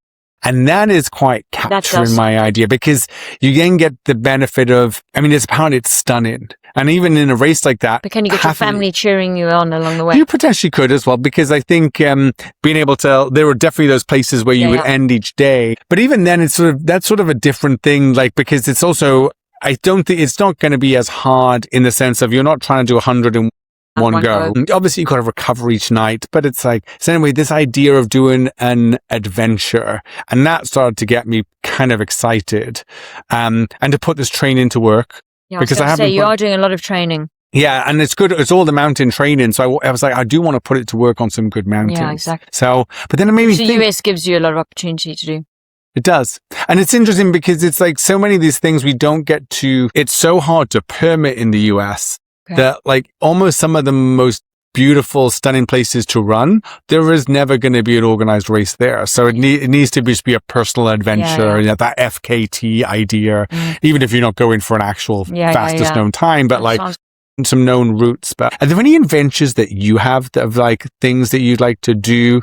S2: And that is quite capturing my idea because you then get the benefit of, I mean, it's stunning. And even in a race like that.
S1: But can you get your family cheering you on along the way?
S2: You potentially could as well, because I think being able to, there were definitely those places where you would end each day. But even then, that's sort of a different thing, like, because it's also, I don't think it's not going to be as hard in the sense of you're not trying to do 100 in one go. Obviously, you've got to recover each night, but it's like, so anyway, this idea of doing an adventure, and that started to get me kind of excited, and to put this training to work.
S1: Yeah, because I say you are doing a lot of training.
S2: Yeah, and it's good. It's all the mountain training. So I was like, I do want to put it to work on some good mountains. Yeah, exactly. So, but then it made me think. The US gives you a lot of opportunity to do. It does. And it's interesting because it's like so many of these things we don't get to, it's so hard to permit in the US. That like almost some of the most beautiful, stunning places to run, there is never going to be an organized race there. So it needs to just be a personal adventure, you know, that FKT idea, even if you're not going for an actual fastest known time, but like some known routes. But are there any adventures that you have that of like things that you'd like to do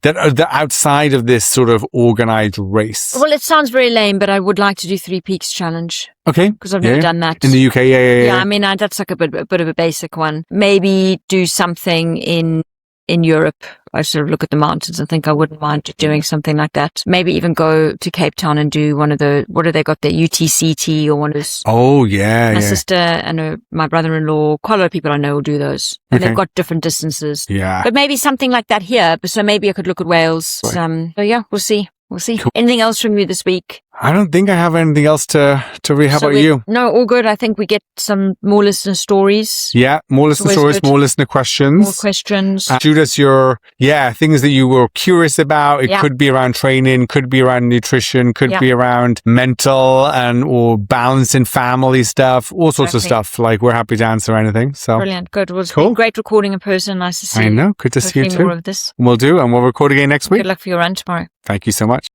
S2: that are outside of this sort of organized race? Well, it sounds very lame, but I would like to do 3 Peaks Challenge. Okay. Because I've never done that. In the UK, yeah, I mean, that's like a bit of a basic one. Maybe do something in Europe. I sort of look at the mountains and think I wouldn't mind doing something like that. Maybe even go to Cape Town and do one of the, what do they got there? UTCT or one of those. Oh, yeah. My sister and my brother-in-law, quite a lot of people I know will do those. And they've got different distances. Yeah. But maybe something like that here. So maybe I could look at Wales. Right. So yeah, we'll see. We'll see. Cool. Anything else from you this week? I don't think I have anything else to read. How about you? No, all good. I think we get some more listener stories. Yeah, more listener stories, good. More listener questions. More questions. Shoot us your, things that you were curious about. It could be around training, could be around nutrition, could be around mental or balancing family stuff, all sorts of stuff. Like, we're happy to answer anything. So brilliant. Good. Well, it's been great recording in person. Nice to see you. I know. Good to see you too. More of this. We'll do. And we'll record again next week. Good luck for your run tomorrow. Thank you so much.